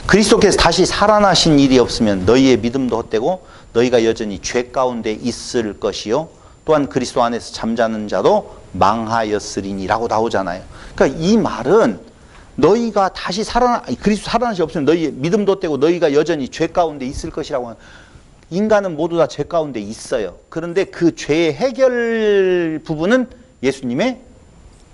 그리스도께서 다시 살아나신 일이 없으면 너희의 믿음도 헛되고 너희가 여전히 죄 가운데 있을 것이요 또한 그리스도 안에서 잠자는 자도 망하였으리니라고 나오잖아요. 그러니까 이 말은 너희가 다시 그리스도 살아나시 없으면 너희의 믿음도 헛되고 너희가 여전히 죄 가운데 있을 것이라고 하는, 인간은 모두 다 죄 가운데 있어요. 그런데 그 죄의 해결 부분은 예수님의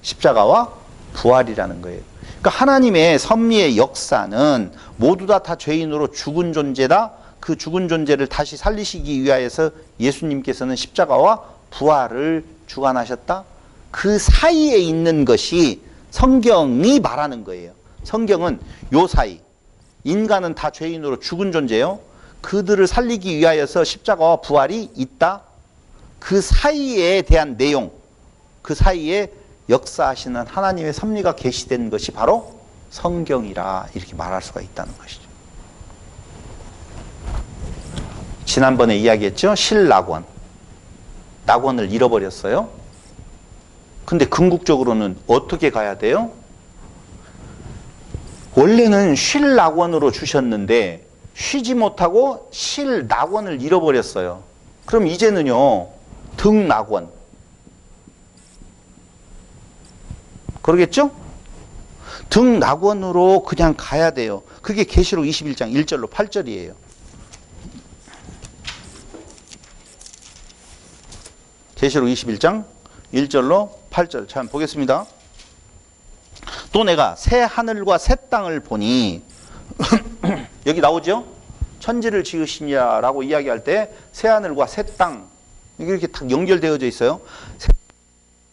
십자가와 부활이라는 거예요. 그러니까 하나님의 섭리의 역사는 모두 다 죄인으로 죽은 존재다. 그 죽은 존재를 다시 살리시기 위하여서 예수님께서는 십자가와 부활을 주관하셨다. 그 사이에 있는 것이 성경이 말하는 거예요. 성경은 요 사이, 인간은 다 죄인으로 죽은 존재예요. 그들을 살리기 위하여서 십자가와 부활이 있다. 그 사이에 대한 내용, 그 사이에 역사하시는 하나님의 섭리가 계시된 것이 바로 성경이라 이렇게 말할 수가 있다는 것이죠. 지난번에 이야기했죠. 실낙원. 낙원을 잃어버렸어요. 근데 궁극적으로는 어떻게 가야 돼요? 원래는 쉴낙원으로 주셨는데 쉬지 못하고 실낙원을 잃어버렸어요. 그럼 이제는요, 등낙원. 그러겠죠? 등낙원으로 그냥 가야 돼요. 그게 계시록 21장 1절로 8절이에요. 계시록 21장 1절로 8절. 자, 보겠습니다. 또 내가 새 하늘과 새 땅을 보니 여기 나오죠? 천지를 지으시냐라고 이야기할 때 새 하늘과 새 땅 이렇게 딱 연결되어져 있어요. 새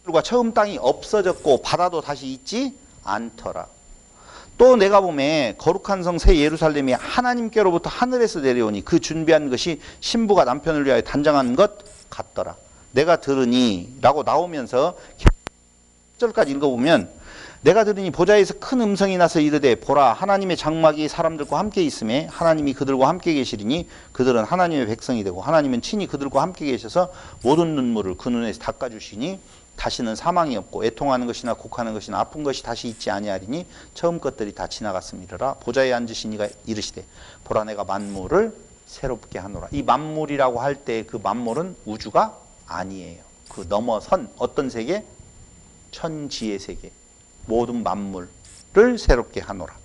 하늘과 처음 땅이 없어졌고 바다도 다시 있지 않더라. 또 내가 보매 거룩한 성 새 예루살렘이 하나님께로부터 하늘에서 내려오니 그 준비한 것이 신부가 남편을 위하여 단장한 것 같더라. 내가 들으니 라고 나오면서 1절까지 읽어보면 내가 들으니 보좌에서 큰 음성이 나서 이르되 보라 하나님의 장막이 사람들과 함께 있음에 하나님이 그들과 함께 계시리니 그들은 하나님의 백성이 되고 하나님은 친히 그들과 함께 계셔서 모든 눈물을 그 눈에서 닦아주시니 다시는 사망이 없고 애통하는 것이나 곡하는 것이나 아픈 것이 다시 있지 아니하리니 처음 것들이 다 지나갔음이라. 보좌에 앉으신 이가 이르시되 보라 내가 만물을 새롭게 하노라. 이 만물이라고 할 때 그 만물은 우주가 아니에요. 그 넘어선 어떤 세계? 천지의 세계. 모든 만물을 새롭게 하노라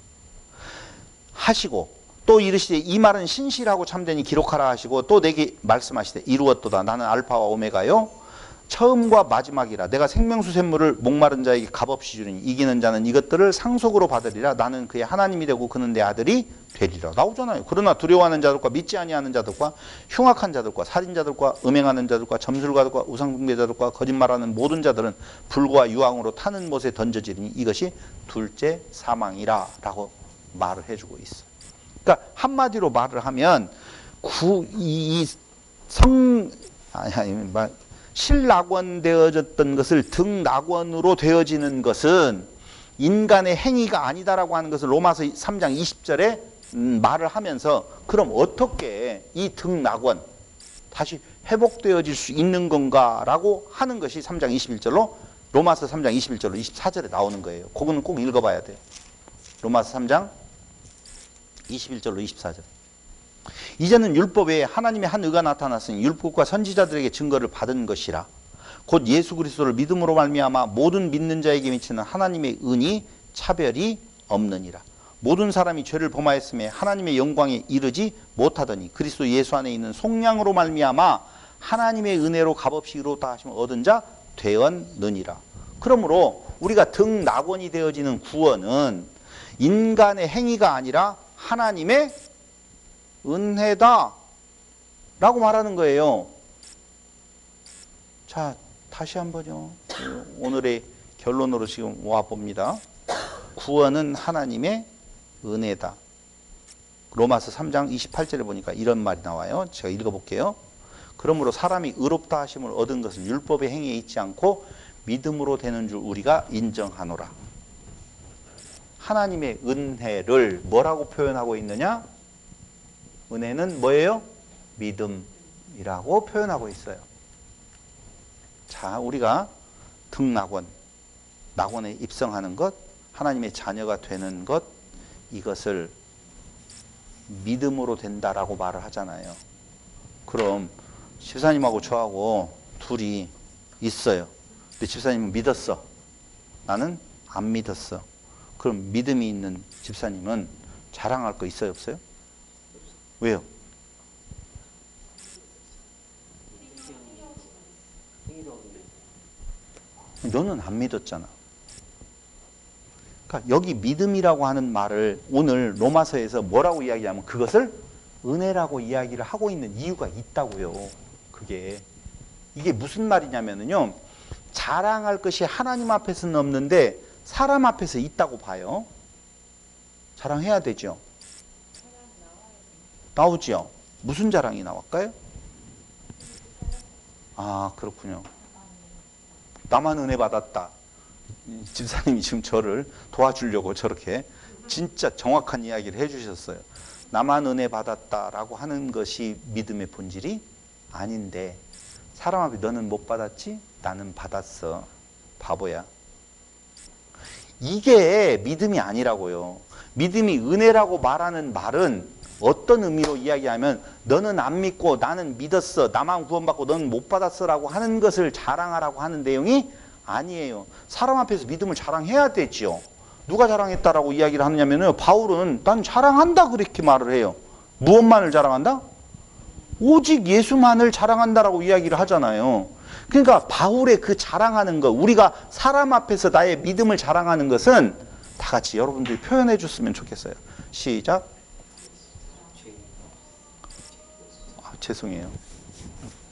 하시고 또 이르시되 이 말은 신실하고 참되니 기록하라 하시고 또 내게 말씀하시되 이루었도다. 나는 알파와 오메가요 처음과 마지막이라. 내가 생명수 샘물을 목마른 자에게 값없이 주리니 이기는 자는 이것들을 상속으로 받으리라. 나는 그의 하나님이 되고 그는 내 아들이 되리라. 나오잖아요. 그러나 두려워하는 자들과 믿지 아니하는 자들과 흉악한 자들과 살인자들과 음행하는 자들과 점술가들과 우상숭배자들과 거짓말하는 모든 자들은 불과 유황으로 타는 못에 던져지리니 이것이 둘째 사망이라 라고 말을 해주고 있어요. 그러니까 한마디로 말을 하면 실낙원 되어졌던 것을 등낙원으로 되어지는 것은 인간의 행위가 아니다라고 하는 것을 로마서 3장 20절에 말을 하면서 그럼 어떻게 이 등낙원 다시 회복되어질 수 있는 건가라고 하는 것이 3장 21절로 로마서 3장 21절로 24절에 나오는 거예요. 그거는 꼭 읽어봐야 돼요. 로마서 3장 21절로 24절. 이제는 율법에 하나님의 한 의가 나타났으니 율법과 선지자들에게 증거를 받은 것이라. 곧 예수 그리스도를 믿음으로 말미암아 모든 믿는 자에게 미치는 하나님의 은이 차별이 없느니라. 모든 사람이 죄를 범하였음에 하나님의 영광에 이르지 못하더니 그리스도 예수 안에 있는 속량으로 말미암아 하나님의 은혜로 값없이 이루었다 하시면 얻은 자 되었느니라. 그러므로 우리가 등낙원이 되어지는 구원은 인간의 행위가 아니라 하나님의 은혜다 라고 말하는 거예요. 자, 다시 한번요. 오늘의 결론으로 지금 와봅니다. 구원은 하나님의 은혜다. 로마서 3장 28절에 보니까 이런 말이 나와요. 제가 읽어볼게요. 그러므로 사람이 의롭다 하심을 얻은 것은 율법의 행위에 있지 않고 믿음으로 되는 줄 우리가 인정하노라. 하나님의 은혜를 뭐라고 표현하고 있느냐? 은혜는 뭐예요? 믿음이라고 표현하고 있어요. 자, 우리가 등낙원, 낙원에 입성하는 것, 하나님의 자녀가 되는 것, 이것을 믿음으로 된다라고 말을 하잖아요. 그럼 집사님하고 저하고 둘이 있어요. 근데 집사님은 믿었어. 나는 안 믿었어. 그럼 믿음이 있는 집사님은 자랑할 거 있어요, 없어요? 왜요? 너는 안 믿었잖아. 그러니까 여기 믿음이라고 하는 말을 오늘 로마서에서 뭐라고 이야기하면 그것을 은혜라고 이야기를 하고 있는 이유가 있다고요. 이게 무슨 말이냐면요. 자랑할 것이 하나님 앞에서는 없는데 사람 앞에서 있다고 봐요. 자랑해야 되죠. 나오죠. 무슨 자랑이 나올까요? 아, 그렇군요. 나만 은혜 받았다. 집사님이 지금 저를 도와주려고 저렇게 진짜 정확한 이야기를 해주셨어요. 나만 은혜 받았다라고 하는 것이 믿음의 본질이 아닌데 사람 앞에 너는 못 받았지? 나는 받았어. 바보야. 이게 믿음이 아니라고요. 믿음이 은혜라고 말하는 말은 어떤 의미로 이야기하면 너는 안 믿고 나는 믿었어. 나만 구원받고 너는 못 받았어 라고 하는 것을 자랑하라고 하는 내용이 아니에요. 사람 앞에서 믿음을 자랑해야 되죠. 누가 자랑했다라고 이야기를 하느냐면요. 바울은 난 자랑한다 그렇게 말을 해요. 무엇만을 자랑한다? 오직 예수만을 자랑한다라고 이야기를 하잖아요. 그러니까 바울의 그 자랑하는 것, 우리가 사람 앞에서 나의 믿음을 자랑하는 것은 다 같이 여러분들이 표현해 줬으면 좋겠어요. 시작. 죄송해요.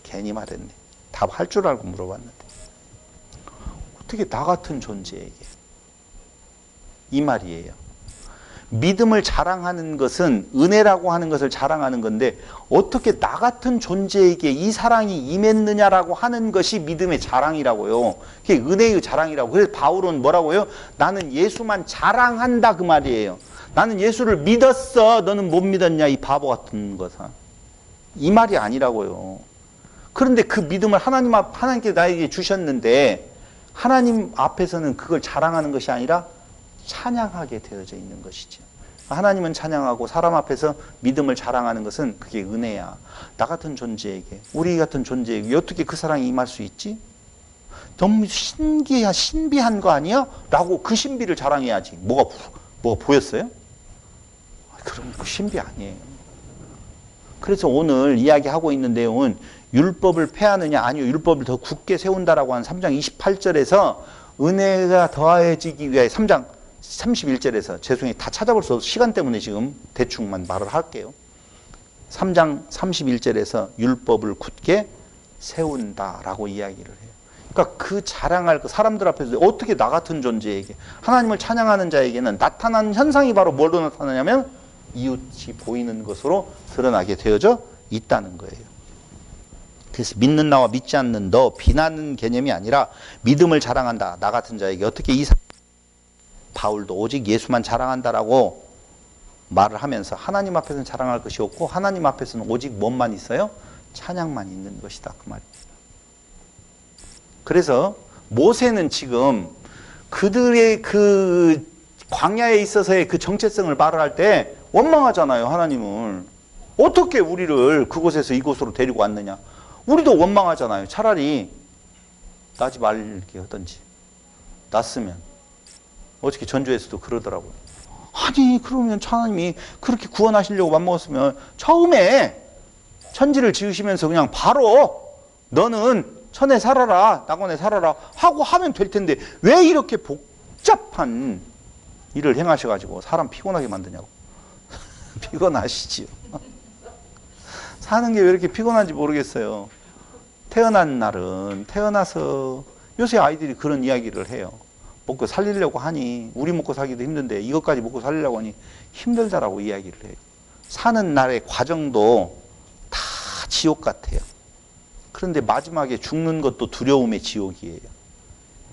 괜히 말했네. 답할 줄 알고 물어봤는데. 어떻게 나 같은 존재에게 이 말이에요. 믿음을 자랑하는 것은 은혜라고 하는 것을 자랑하는 건데 어떻게 나 같은 존재에게 이 사랑이 임했느냐라고 하는 것이 믿음의 자랑이라고요. 그게 은혜의 자랑이라고. 그래서 바울은 뭐라고요? 나는 예수만 자랑한다 그 말이에요. 나는 예수를 믿었어. 너는 못 믿었냐 이 바보 같은 거사. 이 말이 아니라고요. 그런데 그 믿음을 하나님께 나에게 주셨는데 하나님 앞에서는 그걸 자랑하는 것이 아니라 찬양하게 되어져 있는 것이죠. 하나님은 찬양하고 사람 앞에서 믿음을 자랑하는 것은 그게 은혜야. 나 같은 존재에게, 우리 같은 존재에게 어떻게 그 사랑이 임할 수 있지? 너무 신비한 거 아니야? 라고 그 신비를 자랑해야지. 뭐가 보였어요? 그럼 그 신비 아니에요. 그래서 오늘 이야기하고 있는 내용은 율법을 폐하느냐 아니요 율법을 더 굳게 세운다라고 하는 3장 28절에서 은혜가 더해지기 위하여 3장 31절에서 죄송해요. 다 찾아볼 수 없어. 시간 때문에 지금 대충만 말을 할게요. 3장 31절에서 율법을 굳게 세운다라고 이야기를 해요. 그러니까 그 자랑할 그 사람들 앞에서 어떻게 나 같은 존재에게 하나님을 찬양하는 자에게는 나타나는 현상이 바로 뭘로 나타나냐면 이웃이 보이는 것으로 드러나게 되어져 있다는 거예요. 그래서 믿는 나와 믿지 않는 너 비난하는 개념이 아니라 믿음을 자랑한다. 나 같은 자에게 어떻게 바울도 오직 예수만 자랑한다라고 말을 하면서 하나님 앞에서는 자랑할 것이 없고 하나님 앞에서는 오직 뭔만 있어요? 찬양만 있는 것이다. 그 말입니다. 그래서 모세는 지금 그들의 그 광야에 있어서의 그 정체성을 말을 할 때 원망하잖아요. 하나님을. 어떻게 우리를 그곳에서 이곳으로 데리고 왔느냐. 우리도 원망하잖아요. 차라리 나지 말게 하든지 났으면. 어저께 전주에서도 그러더라고요. 아니 그러면 하나님이 그렇게 구원하시려고 맘먹었으면 처음에 천지를 지으시면서 그냥 바로 너는 천에 살아라 낙원에 살아라 하고 하면 될 텐데 왜 이렇게 복잡한 일을 행하셔가지고 사람 피곤하게 만드냐고. 피곤하시지요. 사는 게 왜 이렇게 피곤한지 모르겠어요. 태어난 날은 태어나서 요새 아이들이 그런 이야기를 해요. 먹고 살리려고 하니 우리 먹고 살기도 힘든데 이것까지 먹고 살리려고 하니 힘들다라고 이야기를 해요. 사는 날의 과정도 다 지옥 같아요. 그런데 마지막에 죽는 것도 두려움의 지옥이에요.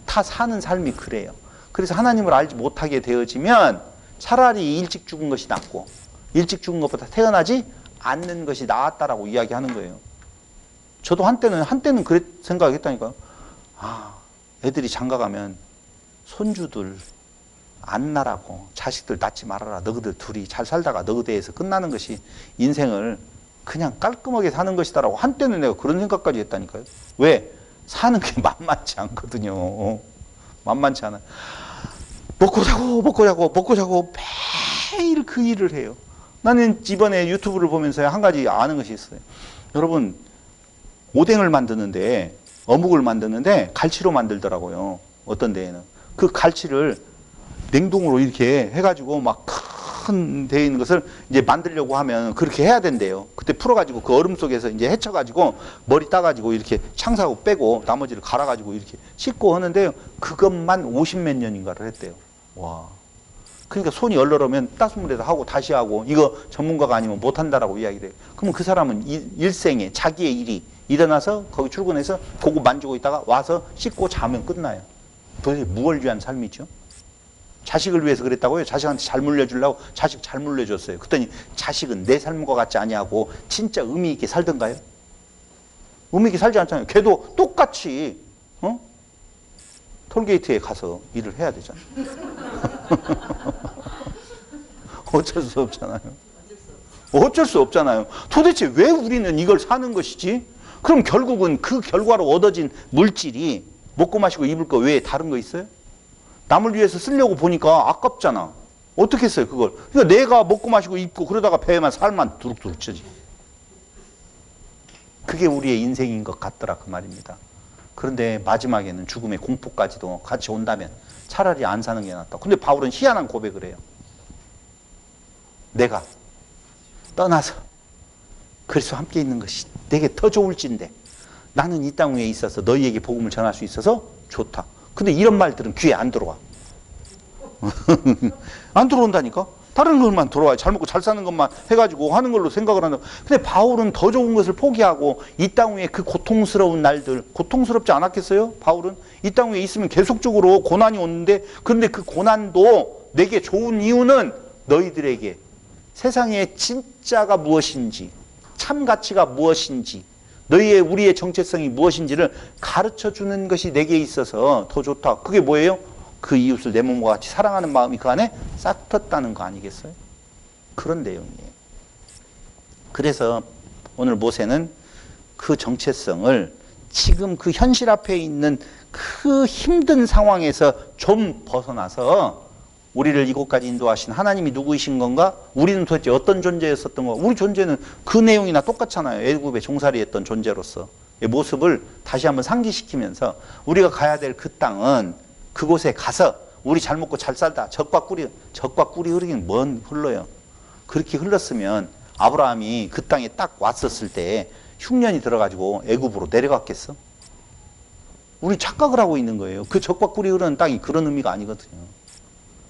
다 사는 삶이 그래요. 그래서 하나님을 알지 못하게 되어지면 차라리 일찍 죽은 것이 낫고 일찍 죽은 것보다 태어나지 않는 것이 나았다라고 이야기하는 거예요. 저도 한때는 그랬 생각했다니까요. 아, 애들이 장가 가면 손주들 안 나라고. 자식들 낳지 말아라. 너희들 둘이 잘 살다가 너희들에서 끝나는 것이 인생을 그냥 깔끔하게 사는 것이다라고 한때는 내가 그런 생각까지 했다니까요. 왜? 사는 게 만만치 않거든요. 만만치 않아. 먹고 자고 매일 그 일을 해요. 나는 이번에 유튜브를 보면서 한 가지 아는 것이 있어요. 여러분, 오뎅을 만드는데, 어묵을 만드는데 갈치로 만들더라고요. 어떤 데에는. 그 갈치를 냉동으로 이렇게 해가지고 막 큰 데 있는 것을 이제 만들려고 하면 그렇게 해야 된대요. 그때 풀어가지고 그 얼음 속에서 이제 헤쳐가지고 머리 따가지고 이렇게 창사하고 빼고 나머지를 갈아가지고 이렇게 씻고 하는데요. 그것만 50몇 년인가를 했대요. 와. 그러니까 손이 얼얼하면 따뜻물에다 하고 다시 하고 이거 전문가가 아니면 못한다라고 이야기를 해요. 그러면 그 사람은 일생에 자기의 일이 일어나서 거기 출근해서 그거 만지고 있다가 와서 씻고 자면 끝나요. 도대체 무엇을 위한 삶이죠? 자식을 위해서 그랬다고요? 자식한테 잘 물려주려고 자식 잘 물려줬어요. 그랬더니 자식은 내 삶과 같지 아니하고 진짜 의미 있게 살던가요? 의미 있게 살지 않잖아요. 걔도 똑같이 톨게이트에 가서 일을 해야 되잖아요. 어쩔 수 없잖아요. 어쩔 수 없잖아요. 도대체 왜 우리는 이걸 사는 것이지? 그럼 결국은 그 결과로 얻어진 물질이 먹고 마시고 입을 거 외에 다른 거 있어요? 남을 위해서 쓰려고 보니까 아깝잖아. 어떻게 했어요, 그걸? 그러니까 내가 먹고 마시고 입고 그러다가 배에만 살만 두룩두룩 쳐지. 그게 우리의 인생인 것 같더라, 그 말입니다. 그런데 마지막에는 죽음의 공포까지도 같이 온다면 차라리 안 사는 게 낫다. 근데 바울은 희한한 고백을 해요. 내가 떠나서 그리스도와 함께 있는 것이 내게 더 좋을진데 나는 이 땅 위에 있어서 너희에게 복음을 전할 수 있어서 좋다. 근데 이런 말들은 귀에 안 들어와. 안 들어온다니까? 다른 것만 들어와요. 잘 먹고 잘 사는 것만 해가지고 하는 걸로 생각을 한다. 근데 바울은 더 좋은 것을 포기하고 이 땅 위에 그 고통스러운 날들, 고통스럽지 않았겠어요? 바울은 이 땅 위에 있으면 계속적으로 고난이 오는데, 그런데 그 고난도 내게 좋은 이유는 너희들에게 세상의 진짜가 무엇인지, 참 가치가 무엇인지, 너희의 우리의 정체성이 무엇인지를 가르쳐 주는 것이 내게 있어서 더 좋다. 그게 뭐예요? 그 이웃을 내 몸과 같이 사랑하는 마음이 그 안에 싹 텄다는 거 아니겠어요? 그런 내용이에요. 그래서 오늘 모세는 그 정체성을 지금 그 현실 앞에 있는 그 힘든 상황에서 좀 벗어나서 우리를 이곳까지 인도하신 하나님이 누구이신 건가? 우리는 도대체 어떤 존재였었던 건가? 우리 존재는 그 내용이나 똑같잖아요. 애굽에 종살이했던 존재로서 이 모습을 다시 한번 상기시키면서 우리가 가야 될 그 땅은 그곳에 가서 우리 잘 먹고 잘 살다 젖과 꿀이 흐르긴 뭔 흘러요. 그렇게 흘렀으면 아브라함이 그 땅에 딱 왔었을 때 흉년이 들어가지고 애굽으로 내려갔겠어? 우리 착각을 하고 있는 거예요. 그 젖과 꿀이 흐르는 땅이 그런 의미가 아니거든요.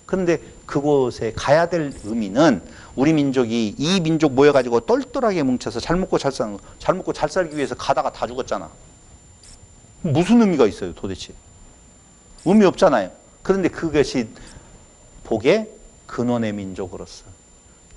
그런데 그곳에 가야 될 의미는 우리 민족이 이 민족 모여가지고 똘똘하게 뭉쳐서 잘 먹고 잘 사는 거, 잘 먹고 잘 살기 위해서 가다가 다 죽었잖아. 무슨 의미가 있어요, 도대체? 의미 없잖아요. 그런데 그것이 복의 근원의 민족으로서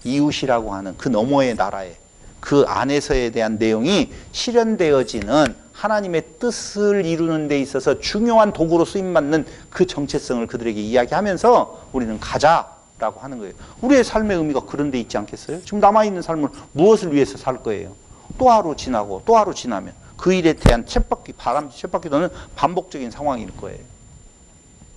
이웃이라고 하는 그 너머의 나라에 그 안에서에 대한 내용이 실현되어지는 하나님의 뜻을 이루는 데 있어서 중요한 도구로 쓰임받는 그 정체성을 그들에게 이야기하면서 우리는 가자라고 하는 거예요. 우리의 삶의 의미가 그런 데 있지 않겠어요? 지금 남아있는 삶을 무엇을 위해서 살 거예요? 또 하루 지나고 또 하루 지나면 그 일에 대한 쳇바퀴 도는 반복적인 상황일 거예요.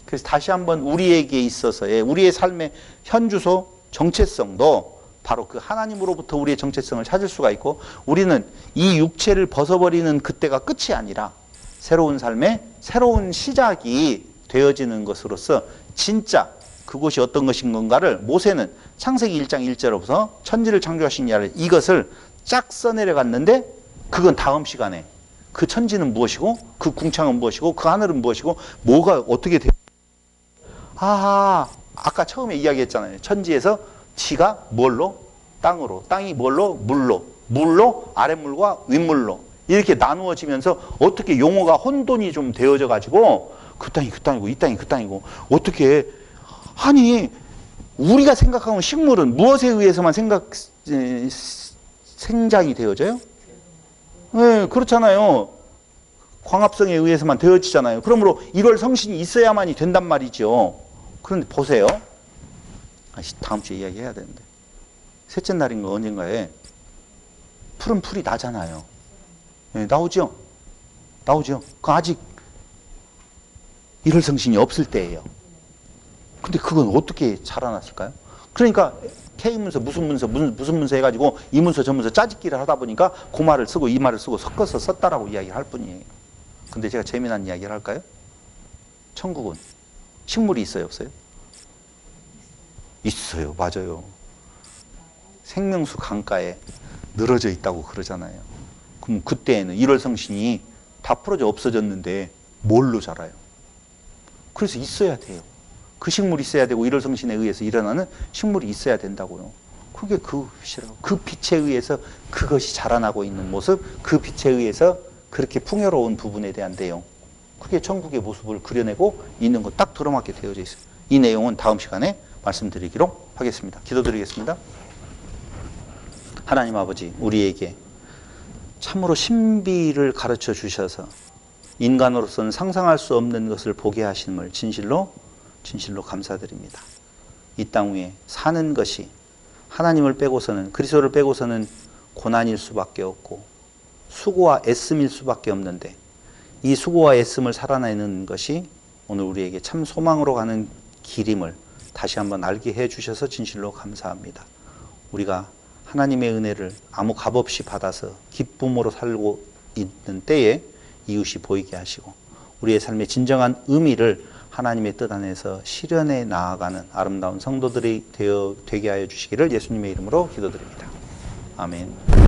그래서 다시 한번 우리에게 있어서의 우리의 삶의 현주소 정체성도 바로 그 하나님으로부터 우리의 정체성을 찾을 수가 있고, 우리는 이 육체를 벗어버리는 그때가 끝이 아니라 새로운 삶의 새로운 시작이 되어지는 것으로서 진짜 그곳이 어떤 것인 건가를 모세는 창세기 1장 1절로부터 천지를 창조하신 이하를 이것을 쫙 써내려갔는데, 그건 다음 시간에 그 천지는 무엇이고 그 궁창은 무엇이고 그 하늘은 무엇이고 뭐가 어떻게 되어, 아까 처음에 이야기했잖아요. 천지에서 지가 뭘로? 땅으로, 땅이 뭘로? 물로, 물로 아랫물과 윗물로 이렇게 나누어지면서 어떻게 용어가 혼돈이 좀 되어져 가지고 그 땅이 그 땅이고 이 땅이 그 땅이고, 어떻게, 아니 우리가 생각하는 식물은 무엇에 의해서만 생장이 되어져요? 네, 그렇잖아요. 광합성에 의해서만 되어지잖아요. 그러므로 1월 성신이 있어야만이 된단 말이죠. 그런데 보세요. 다음 주에 이야기해야 되는데. 셋째 날인 거 언젠가에 푸른 풀이 나잖아요. 네, 나오죠? 나오죠? 그 아직 일월성신이 없을 때예요. 근데 그건 어떻게 자라났을까요? 그러니까 K문서 무슨 문서 해가지고 이 문서 저 문서 짜집기를 하다 보니까 그 말을 쓰고 이 말을 쓰고 섞어서 썼다라고 이야기를 할 뿐이에요. 근데 제가 재미난 이야기를 할까요? 천국은 식물이 있어요, 없어요? 있어요. 맞아요. 생명수 강가에 늘어져 있다고 그러잖아요. 그럼 그때에는 일월성신이 다 풀어져 없어졌는데 뭘로 자라요? 그래서 있어야 돼요. 그 식물이 있어야 되고 일월성신에 의해서 일어나는 식물이 있어야 된다고요. 그게 그것이라고. 그 빛에 의해서 그것이 자라나고 있는 모습, 그 빛에 의해서 그렇게 풍요로운 부분에 대한 내용, 그게 천국의 모습을 그려내고 있는 거 딱 들어맞게 되어져 있어요. 이 내용은 다음 시간에 말씀드리기로 하겠습니다. 기도드리겠습니다. 하나님 아버지, 우리에게 참으로 신비를 가르쳐 주셔서 인간으로서는 상상할 수 없는 것을 보게 하심을 진실로 감사드립니다. 이 땅 위에 사는 것이 하나님을 빼고서는, 그리스도를 빼고서는 고난일 수밖에 없고 수고와 애씀일 수밖에 없는데, 이 수고와 애씀을 살아내는 것이 오늘 우리에게 참 소망으로 가는 길임을 다시 한번 알게 해주셔서 진실로 감사합니다. 우리가 하나님의 은혜를 아무 값없이 받아서 기쁨으로 살고 있는 때에 이웃이 보이게 하시고, 우리의 삶의 진정한 의미를 하나님의 뜻 안에서 실현해 나아가는 아름다운 성도들이 되게 하여 주시기를 예수님의 이름으로 기도드립니다. 아멘.